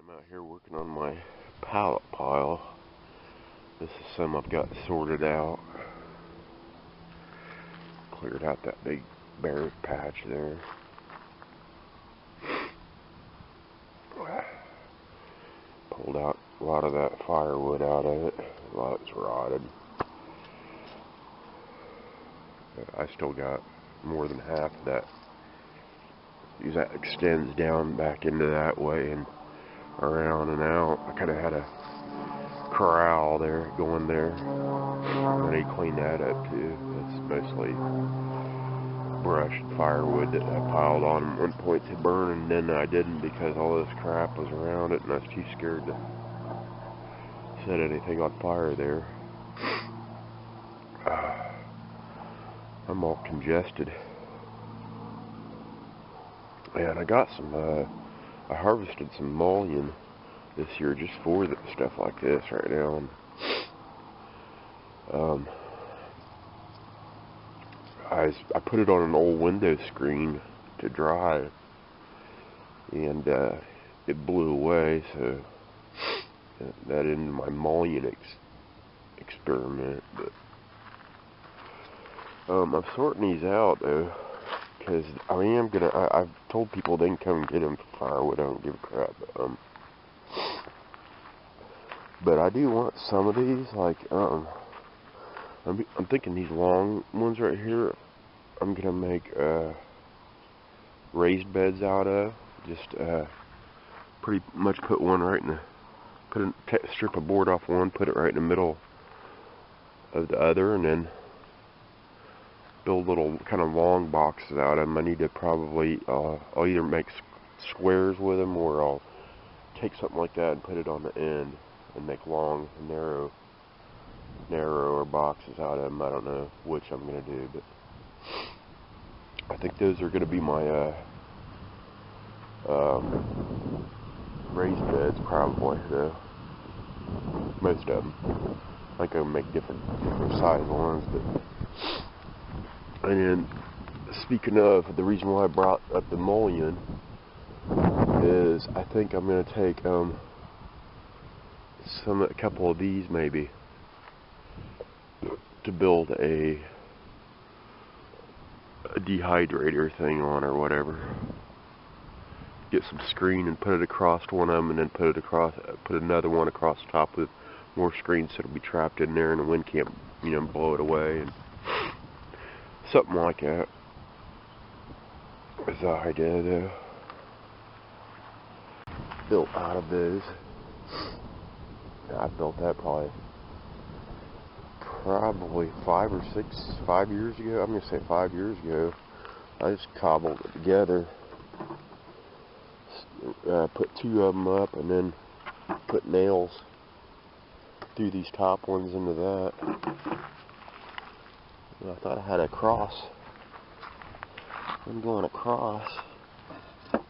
I'm out here working on my pallet pile. This is some I've got sorted out. Cleared out that big bare patch there. Pulled out a lot of that firewood out of it. A lot of it's rotted. I still got more than half of that. Because that extends down back into that way and around and out. I kind of had a corral there going there. I need to clean that up too. That's mostly brush and firewood that I piled on at one point to burn, and then I didn't because all this crap was around it and I was too scared to set anything on fire there. I'm all congested. And I got some, I harvested some mullein this year just for stuff like this right now. And, I put it on an old window screen to dry, and it blew away, so that ended my mullein experiment. But I'm sorting these out though, because I've told people they can come and get them for firewood. I don't give a crap. But I do want some of these, like, I'm thinking these long ones right here, I'm gonna make raised beds out of. Just pretty much put one right in the, strip a board off one, put it right in the middle of the other, and then build little kind of long boxes out of them. I need to probably, I'll either make squares with them, or I'll take something like that and put it on the end and make long, narrower boxes out of them. I don't know which I'm going to do, but I think those are going to be my raised beds probably, though. Most of them. I think I'll make different size ones, but. And then, speaking of, the reason why I brought up the mullein is I think I'm going to take a couple of these maybe to build a dehydrator thing on, or whatever. Get some screen and put it across one of them, and then put another one across the top with more screen, so it'll be trapped in there and the wind can't, blow it away, and something like that is the idea though. Built out of those. I built that probably 5 years ago. I'm gonna say 5 years ago. I just cobbled it together, put 2 of them up, and then put nails through these top ones into that. And I thought I had a cross. I'm going across to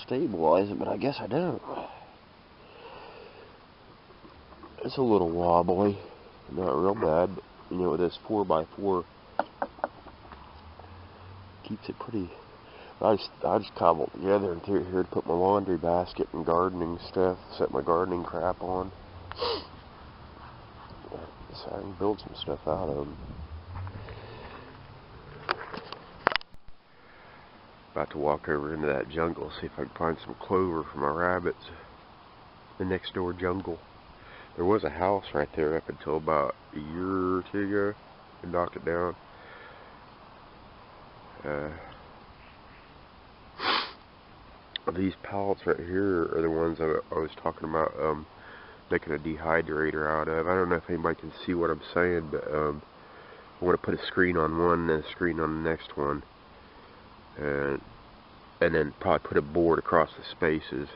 stabilize it, but I guess I don't. It's a little wobbly, not real bad, but this 4x4 keeps it pretty. I just cobbled together and threw it here to put my laundry basket and gardening stuff, set my gardening crap on. So I can build some stuff out of them. About to walk over into that jungle, see if I can find some clover for my rabbits. The next door jungle. There was a house right there up until about a year or 2 ago. I knocked it down. These pallets right here are the ones I was talking about making a dehydrator out of. I don't know if anybody can see what I'm saying, but I want to put a screen on one and a screen on the next one. And then probably put a board across the spaces,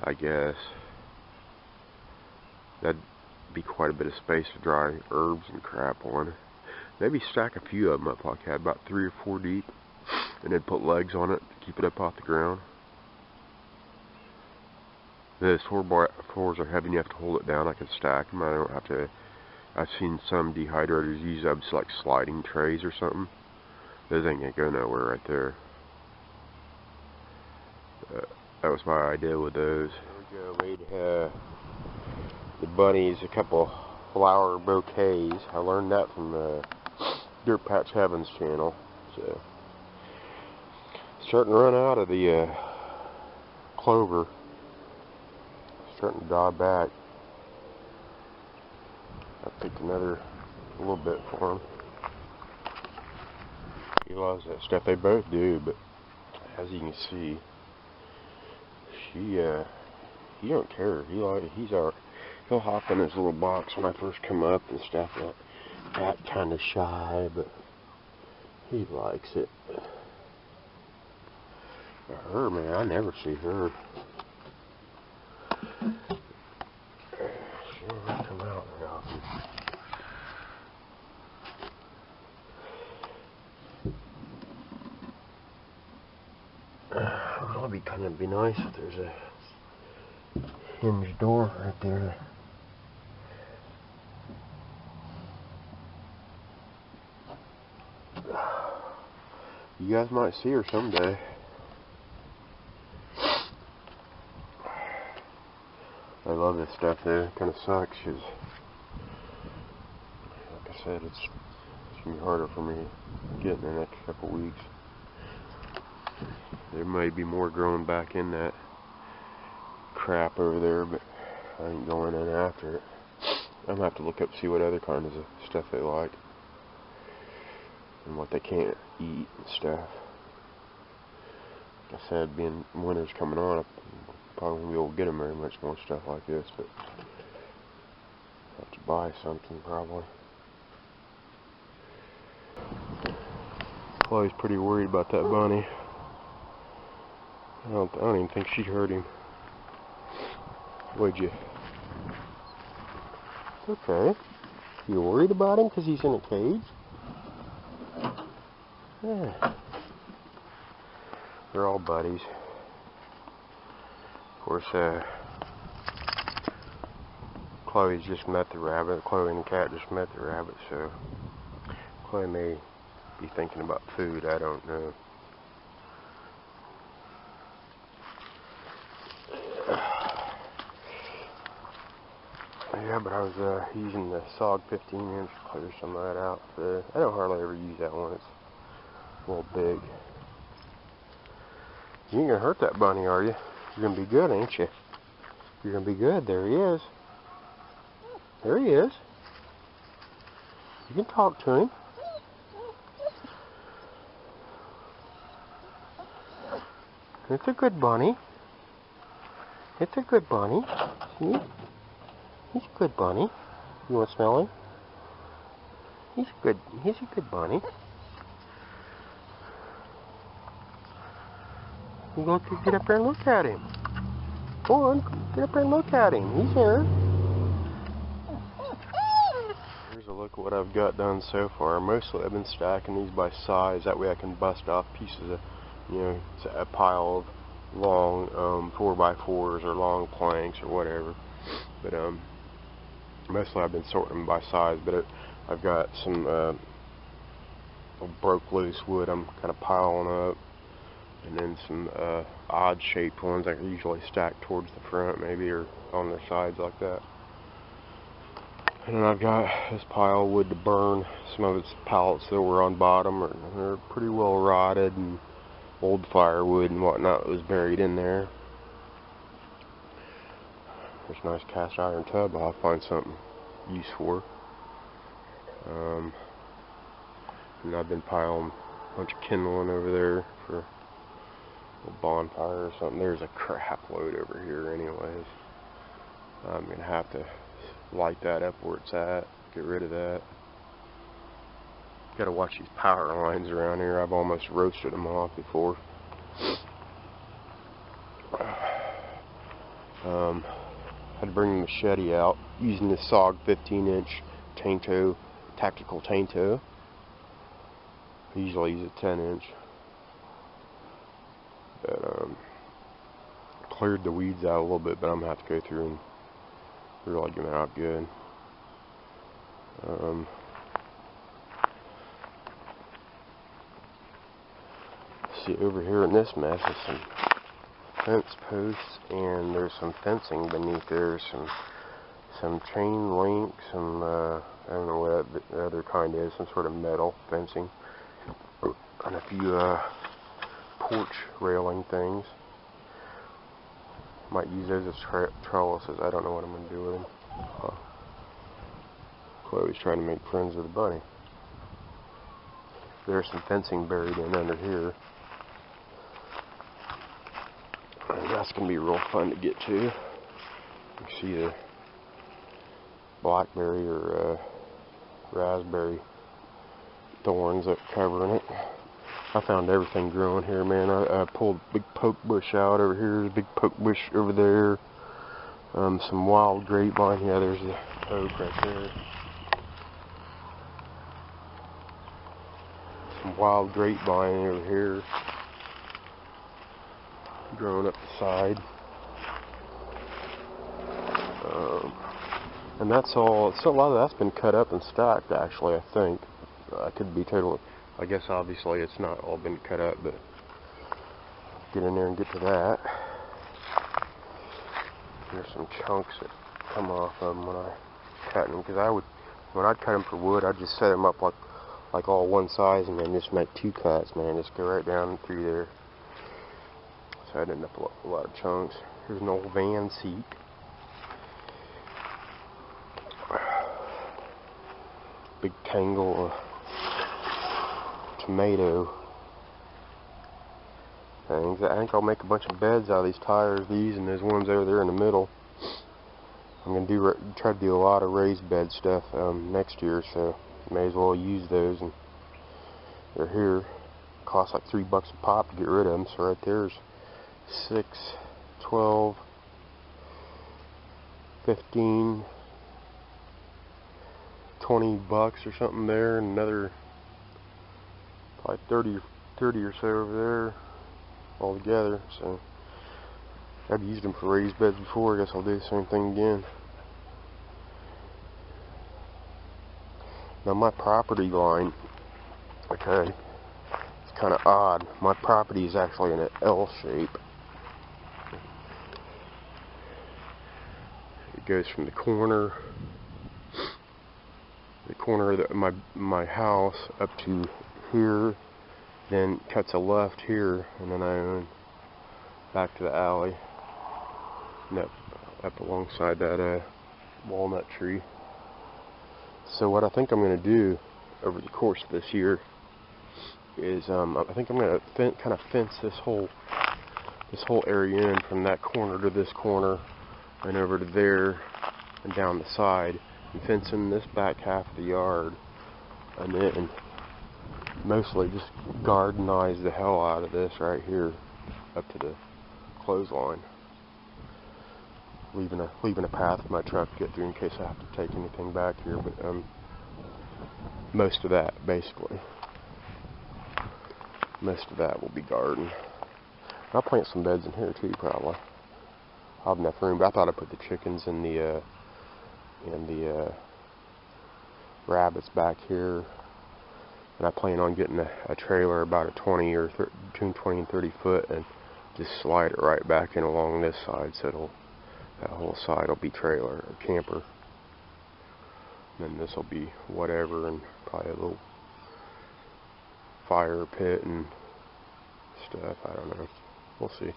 I guess. That'd be quite a bit of space to dry herbs and crap on. Maybe stack a few of them up like that, about 3 or 4 deep, and then put legs on it to keep it up off the ground. The 4x4s are heavy enough to hold it down. I can stack them. I don't have to. I've seen some dehydrators use them like sliding trays or something. Those ain't gonna go nowhere right there. that was my idea with those. There we go. Made the bunnies a couple flower bouquets. I learned that from Dirt Patch Heaven's channel. So starting to run out of the clover. Starting to die back. I picked another little bit for him. He loves that stuff. They both do, but as you can see, he don't care. He'll hop in his little box when I first come up and stuff. That kind of shy, but he likes it. But her, man, I never see her. She don't come out very often. It'd be nice if there's a hinged door right there. You guys might see her someday. I love this stuff though. It kind of sucks because, like I said, it's gonna be harder for me to get in the next couple weeks. There may be more growing back in that crap over there, but I ain't going in after it. I'm gonna have to look up, see what other kinds of stuff they like and what they can't eat and stuff. Like I said, being winter's coming on, I probably won't be able to get them very much more stuff like this, but I'll have to buy something probably. Chloe's pretty worried about that bunny. I don't even think she hurt him. Would you? It's okay. You worried about him because he's in a cage? Yeah. They're all buddies. Of course, Chloe's just met the rabbit. Chloe and the cat just met the rabbit, so Chloe may be thinking about food. I don't know. Yeah, but I was using the SOG 15-inch to clear some of that out. I don't hardly ever use that one. It's a little big. You ain't gonna hurt that bunny, are you? You're gonna be good, ain't you? You're gonna be good. There he is. There he is. You can talk to him. It's a good bunny. It's a good bunny. See? He's a good bunny. You want to smell him? He's good. He's a good bunny. You go to get up there and look at him. Go on, get up there and look at him. He's here. Here's a look at what I've got done so far. Mostly I've been stacking these by size. That way I can bust off pieces of, it's a pile of long 4x4s or long planks or whatever. But mostly I've been sorting them by size. But I've got some broke loose wood I'm kind of piling up. And then some odd shaped ones I usually stack towards the front maybe, or on the sides like that. And then I've got this pile of wood to burn. Some of it's pallets that were on bottom, they're pretty well rotted, and old firewood and whatnot was buried in there. There's a nice cast iron tub I'll find something use for. And I've been piling a bunch of kindling over there for a bonfire or something. There's a crap load over here anyways. I'm gonna have to light that up where it's at, get rid of that. Gotta watch these power lines around here. I've almost roasted them off before. Had to bring the machete out using this SOG 15-inch Tanto, tactical Tanto. I usually use a 10-inch. But cleared the weeds out a little bit, but I'm gonna have to go through and really get them out good. See, over here in this mess is some fence posts, and there's some fencing beneath there. Some chain link, some I don't know what the other kind is, some sort of metal fencing, and a few porch railing things. Might use those as trellises. I don't know what I'm going to do with them. Chloe's trying to make friends with the bunny. There's some fencing buried in under here. And that's going to be real fun to get to. You can see the blackberry or raspberry thorns that are covering it. I found everything growing here, man. I pulled a big poke bush out over here. There's a big poke bush over there. Some wild grapevine. Yeah, there's the oak right there. Some wild grapevine over here, growing up the side. And that's all. So a lot of that's been cut up and stacked, actually, I think. I could be totally. I guess obviously it's not all been cut up, but get in there and get to that. There's some chunks that come off of them when I cut them, because when I'd cut them for wood, I'd just set them up like all one size and then just make two cuts, man. Just go right down through there. So I'd end up with a lot of chunks. Here's an old van seat. Big tangle of tomato things. I think I'll make a bunch of beds out of these tires, these and those ones over there in the middle. I'm going to try to do a lot of raised bed stuff next year, so may as well use those. And they're here. Cost like $3 a pop to get rid of them. So right there's 6, 12, 15, 20 bucks or something there, and another probably 30 or so over there altogether. So I've used them for raised beds before. I guess I'll do the same thing again. Now my property line, okay, it's kind of odd. My property is actually in an L shape. It goes from the corner of my house up to here, then cuts a left here, and then I own back to the alley, and up alongside that walnut tree. So what I think I'm going to do over the course of this year is I think I'm going to kind of fence this whole area in, from that corner to this corner and over to there and down the side, and fence in this back half of the yard, and then mostly just gardenize the hell out of this right here up to the clothesline, leaving a path for my truck to get through in case I have to take anything back here. But most of that will be garden. I'll plant some beds in here too, probably. I'll have enough room, but I thought I'd put the chickens and the rabbits back here. And I plan on getting a trailer about a 20 or between 20 and 30 foot, and just slide it right back in along this side, so that whole side will be trailer or camper. And then this will be whatever, and probably a little fire pit and stuff. I don't know. We'll see.